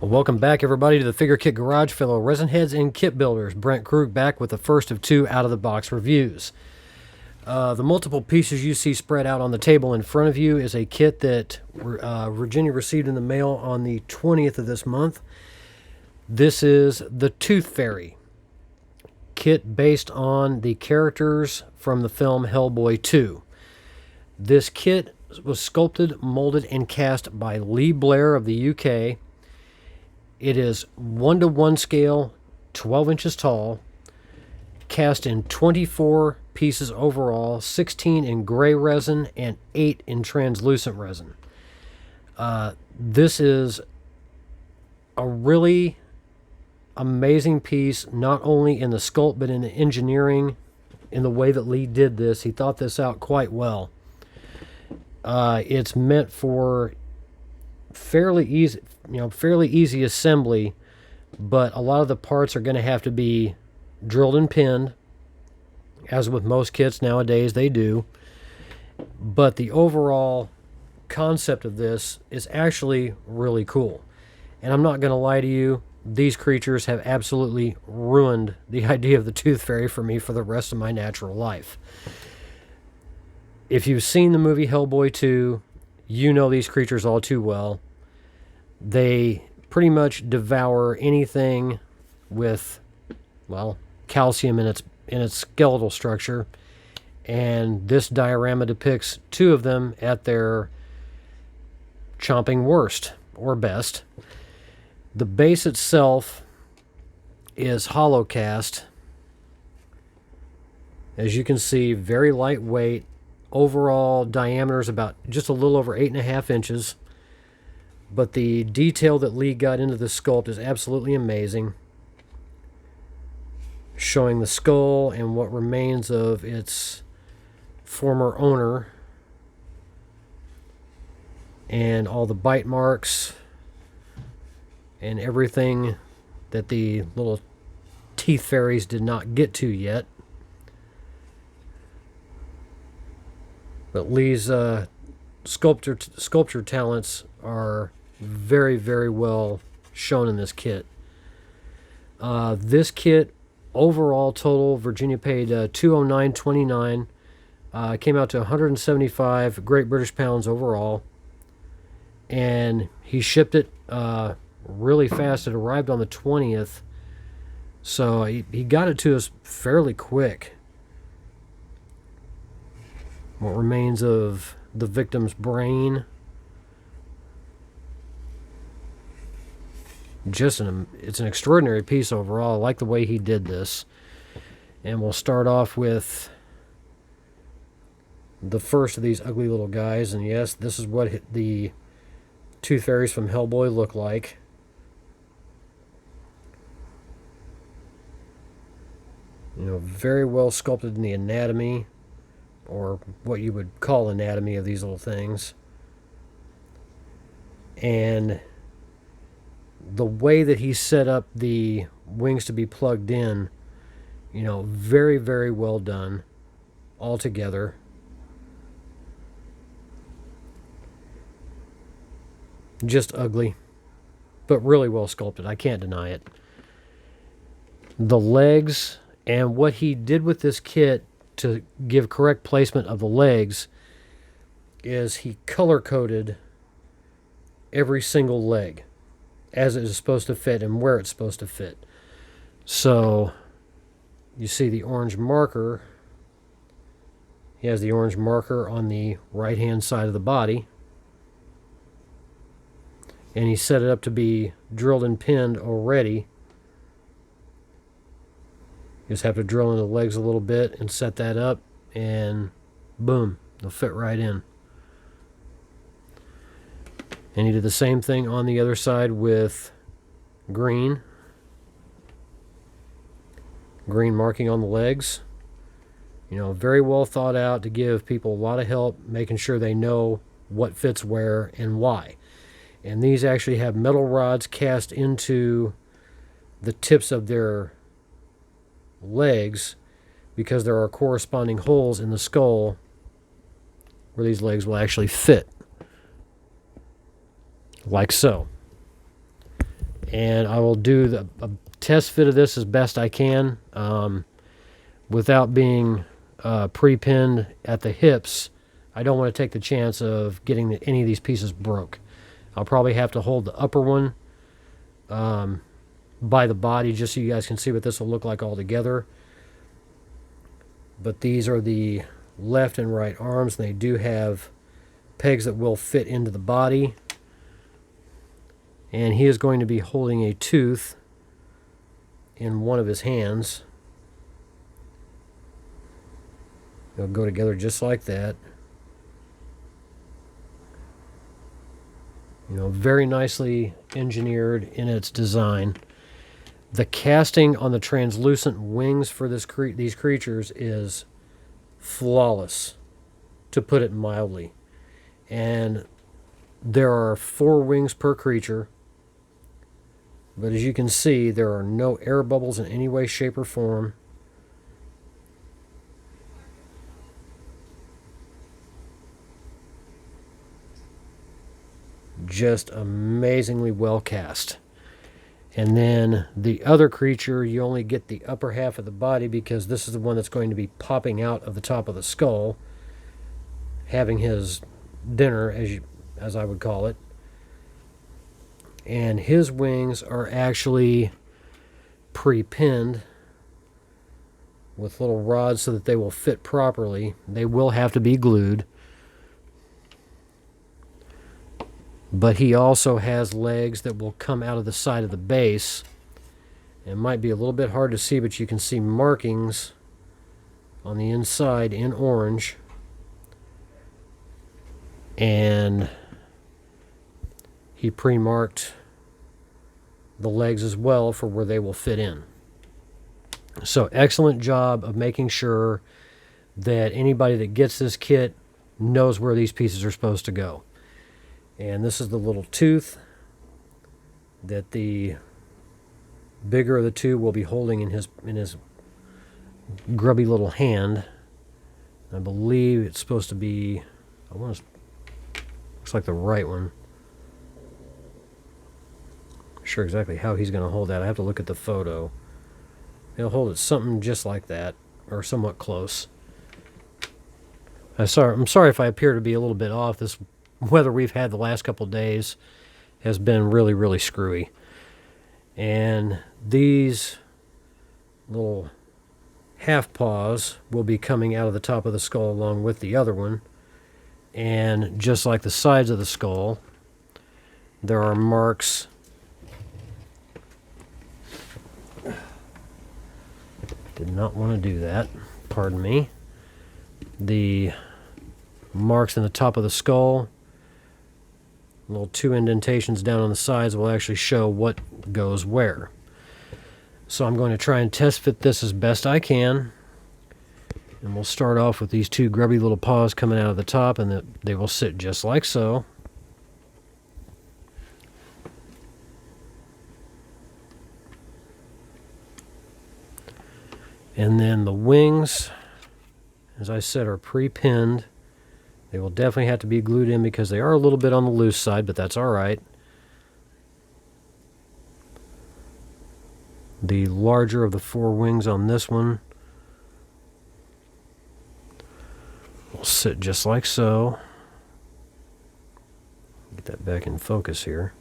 Well, welcome back, everybody, to the Figure Kit Garage. Fellow resin heads and kit builders. Brent Krug back with the first of two out-of-the-box reviews. The multiple pieces you see spread out on the table in front of you is a kit that Virginia received in the mail on the 20th of this month. This is the Tooth Fairy kit based on the characters from the film Hellboy 2. This kit was sculpted, molded, and cast by Lee Blair of the UK. It is 1:1 scale, 12 inches tall, cast in 24 pieces overall, 16 in gray resin and 8 in translucent resin. This is a really amazing piece, not only in the sculpt but in the engineering, in the way that Lee did this. He thought this out quite well. It's meant for fairly easy assembly, but a lot of the parts are going to have to be drilled and pinned, as with most kits nowadays they do. But the overall concept of this is actually really cool. And I'm not going to lie to you, these creatures have absolutely ruined the idea of the Tooth Fairy for me for the rest of my natural life. If you've seen the movie Hellboy 2, you know these creatures all too well. They pretty much devour anything with, well, calcium in its skeletal structure. And this diorama depicts two of them at their chomping worst, or best. The base itself is hollow cast. As you can see, very lightweight. Overall diameter is about just a little over 8.5 inches. But the detail that Lee got into the sculpt is absolutely amazing. Showing the skull and what remains of its former owner. And all the bite marks. And everything that the little teeth fairies did not get to yet. But Lee's sculpture talents are very, very well shown in this kit. This kit, overall total, Virginia paid $209.29. Came out to 175 Great British Pounds overall. And he shipped it really fast. It arrived on the 20th. So he got it to us fairly quick. What remains of the victim's brain. It's an extraordinary piece overall. I like the way he did this. And we'll start off with the first of these ugly little guys. And yes, this is what the Tooth Fairies from Hellboy look like. You know, very well sculpted in the anatomy, or what you would call anatomy of these little things. And the way that he set up the wings to be plugged in, you know, very, very well done altogether. Just ugly, but really well sculpted. I can't deny it. The legs, and what he did with this kit to give correct placement of the legs, is he color-coded every single leg as it is supposed to fit and where it's supposed to fit. So you see the orange marker. He has the orange marker on the right hand side of the body, and he set it up to be drilled and pinned already. You just have to drill into the legs a little bit and set that up, and boom, they'll fit right in. And he did the same thing on the other side with green marking on the legs. You know, very well thought out to give people a lot of help, making sure they know what fits where and why. And these actually have metal rods cast into the tips of their legs, because there are corresponding holes in the skull where these legs will actually fit, like so. And I will do a test fit of this as best I can without being pre-pinned at the hips. I don't want to take the chance of getting any of these pieces broke. I'll probably have to hold the upper one by the body just so you guys can see what this will look like all together. But these are the left and right arms, and they do have pegs that will fit into the body. And he is going to be holding a tooth in one of his hands. They'll go together just like that. You know, very nicely engineered in its design. The casting on the translucent wings for these creatures is flawless, to put it mildly. And there are 4 wings per creature. But as you can see, there are no air bubbles in any way, shape, or form. Just amazingly well cast. And then the other creature, you only get the upper half of the body because this is the one that's going to be popping out of the top of the skull, having his dinner, as I would call it. And his wings are actually pre-pinned with little rods so that they will fit properly. They will have to be glued. But he also has legs that will come out of the side of the base. It might be a little bit hard to see, but you can see markings on the inside in orange. And he pre-marked the legs as well for where they will fit in. So excellent job of making sure that anybody that gets this kit knows where these pieces are supposed to go. And this is the little tooth that the bigger of the two will be holding in his grubby little hand. I believe it's supposed to be, looks like the right one. Not sure exactly how he's going to hold that. I have to look at the photo. He'll hold it something just like that, or somewhat close. I'm sorry if I appear to be a little bit off. This weather we've had the last couple of days has been really, really screwy. And these little half paws will be coming out of the top of the skull along with the other one. And just like the sides of the skull, there are marks. Did not want to do that. Pardon me. The marks in the top of the skull, little 2 indentations down on the sides, will actually show what goes where. So I'm going to try and test fit this as best I can. And we'll start off with these 2 grubby little paws coming out of the top, and they will sit just like so. And then the wings, as I said, are pre-pinned. They will definitely have to be glued in because they are a little bit on the loose side, but that's all right. The larger of the 4 wings on this one will sit just like so. Get that back in focus here.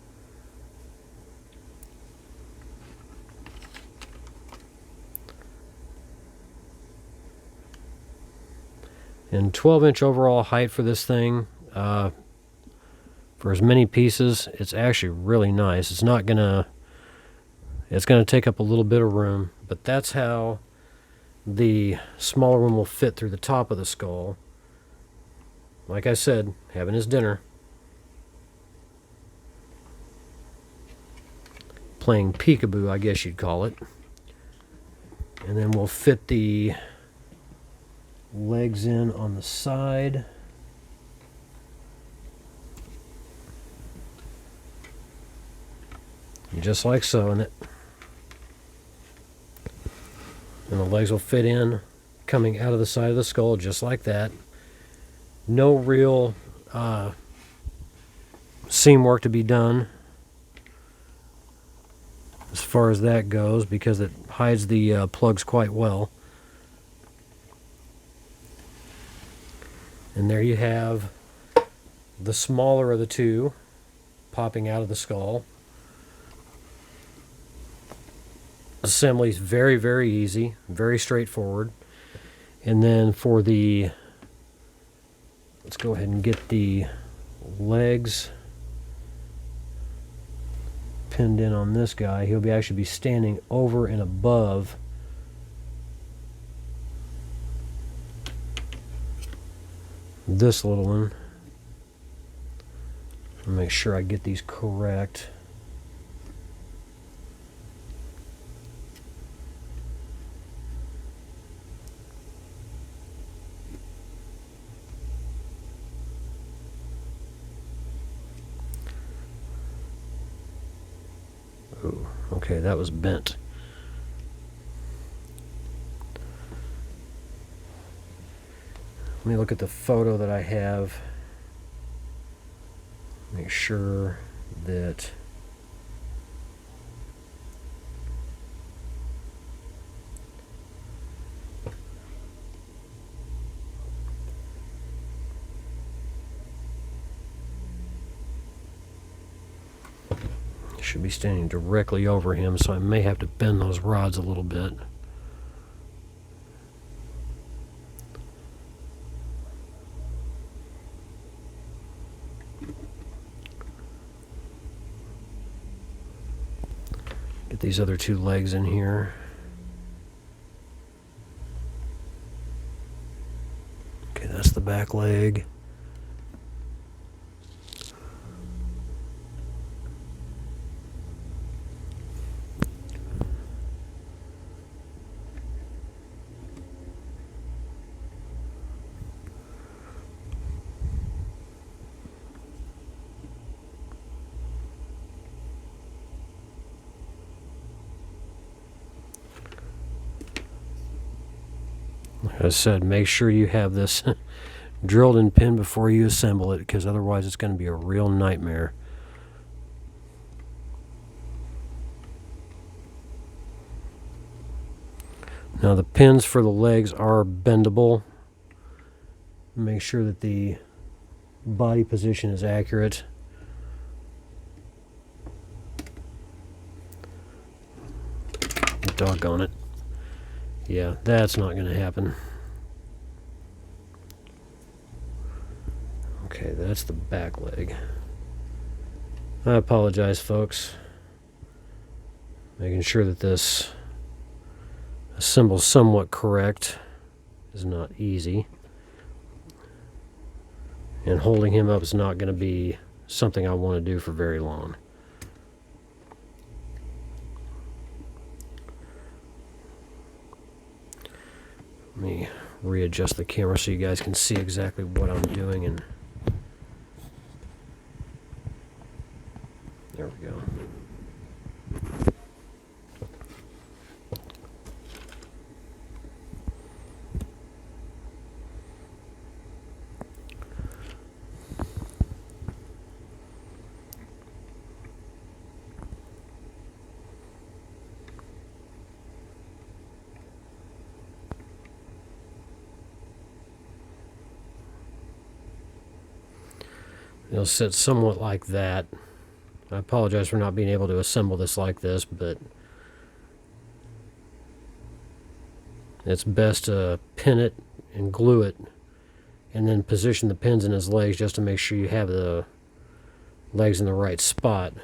And 12-inch overall height for this thing. For as many pieces, it's actually really nice. It's gonna take up a little bit of room, but that's how the smaller one will fit through the top of the skull. Like I said, having his dinner. Playing peekaboo, I guess you'd call it. And then we'll fit the legs in on the side. Just like so. And the legs will fit in coming out of the side of the skull just like that. No real seam work to be done. as far as that goes, because it hides the plugs quite well. And there you have the smaller of the two popping out of the skull. Assembly is very, very easy, very straightforward. And then for the, let's go ahead and get the legs pinned in on this guy. He'll actually be standing over and above this little one. I'll make sure I get these correct. Oh, okay, that was bent. Let me look at the photo that I have. Make sure that should be standing directly over him, so I may have to bend those rods a little bit. Get these other two legs in here. Okay, that's the back leg. Like I said, make sure you have this drilled and pinned before you assemble it, because otherwise it's going to be a real nightmare. Now the pins for the legs are bendable. Make sure that the body position is accurate. Doggone it. Yeah, that's not going to happen. Okay, that's the back leg. I apologize, folks. Making sure that this assemble's somewhat correct is not easy. And holding him up is not going to be something I want to do for very long. Let me readjust the camera so you guys can see exactly what I'm doing, and there we go. It'll sit somewhat like that. I apologize for not being able to assemble this like this, but it's best to pin it and glue it, and then position the pins in his legs just to make sure you have the legs in the right spot.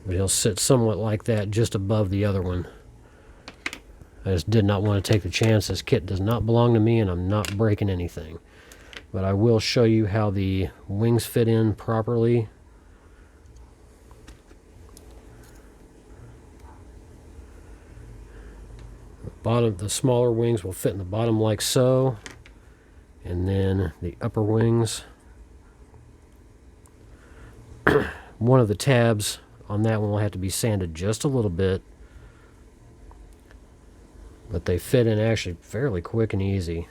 But he'll sit somewhat like that, just above the other one. I just did not want to take the chance. This kit does not belong to me, and I'm not breaking anything. But I will show you how the wings fit in properly. The smaller wings will fit in the bottom like so, and then the upper wings, one of the tabs on that one will have to be sanded just a little bit, but they fit in actually fairly quick and easy.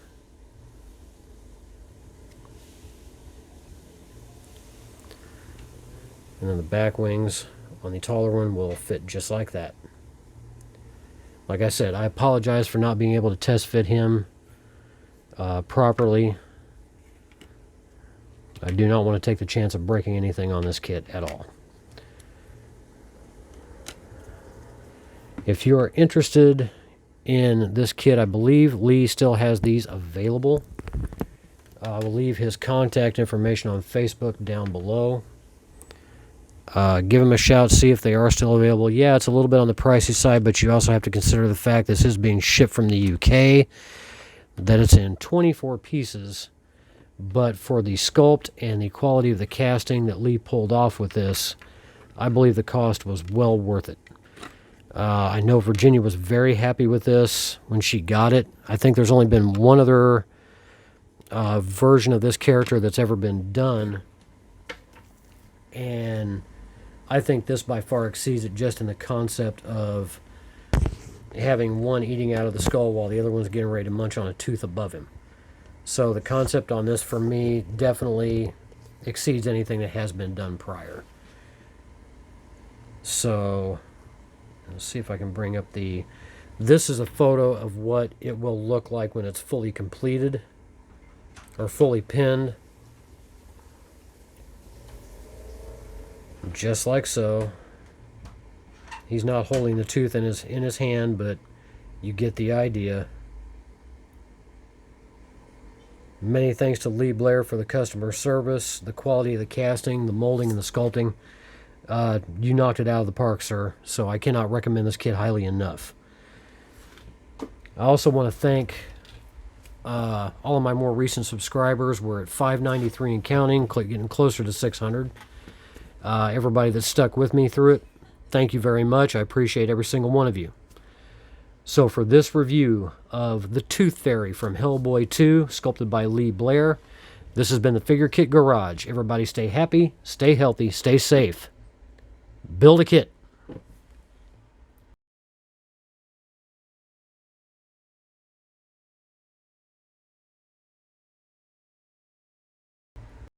And then the back wings on the taller one will fit just like that. Like I said, I apologize for not being able to test fit him properly. I do not want to take the chance of breaking anything on this kit at all. If you are interested in this kit, I believe Lee still has these available. I will leave his contact information on Facebook down below. Give him a shout, see if they are still available. Yeah, it's a little bit on the pricey side, but you also have to consider the fact this is being shipped from the UK, that it's in 24 pieces. But for the sculpt and the quality of the casting that Lee pulled off with this, I believe the cost was well worth it. I know Virginia was very happy with this when she got it. I think there's only been one other version of this character that's ever been done, and I think this by far exceeds it just in the concept of having one eating out of the skull while the other one's getting ready to munch on a tooth above him. So the concept on this, for me, definitely exceeds anything that has been done prior. So let's see if I can bring up the... This is a photo of what it will look like when it's fully completed or fully pinned. Just like so. He's not holding the tooth in his hand, but you get the idea. Many thanks to Lee Blair for the customer service, the quality of the casting, the molding, and the sculpting. You knocked it out of the park, sir, so I cannot recommend this kit highly enough. I also want to thank all of my more recent subscribers. We're at 593 and counting, getting closer to 600. Everybody that stuck with me through it, thank you very much. I appreciate every single one of you. So for this review of the Tooth Fairy from Hellboy 2, sculpted by Lee Blair, this has been the Figure Kit Garage. Everybody stay happy, stay healthy, stay safe. Build a kit.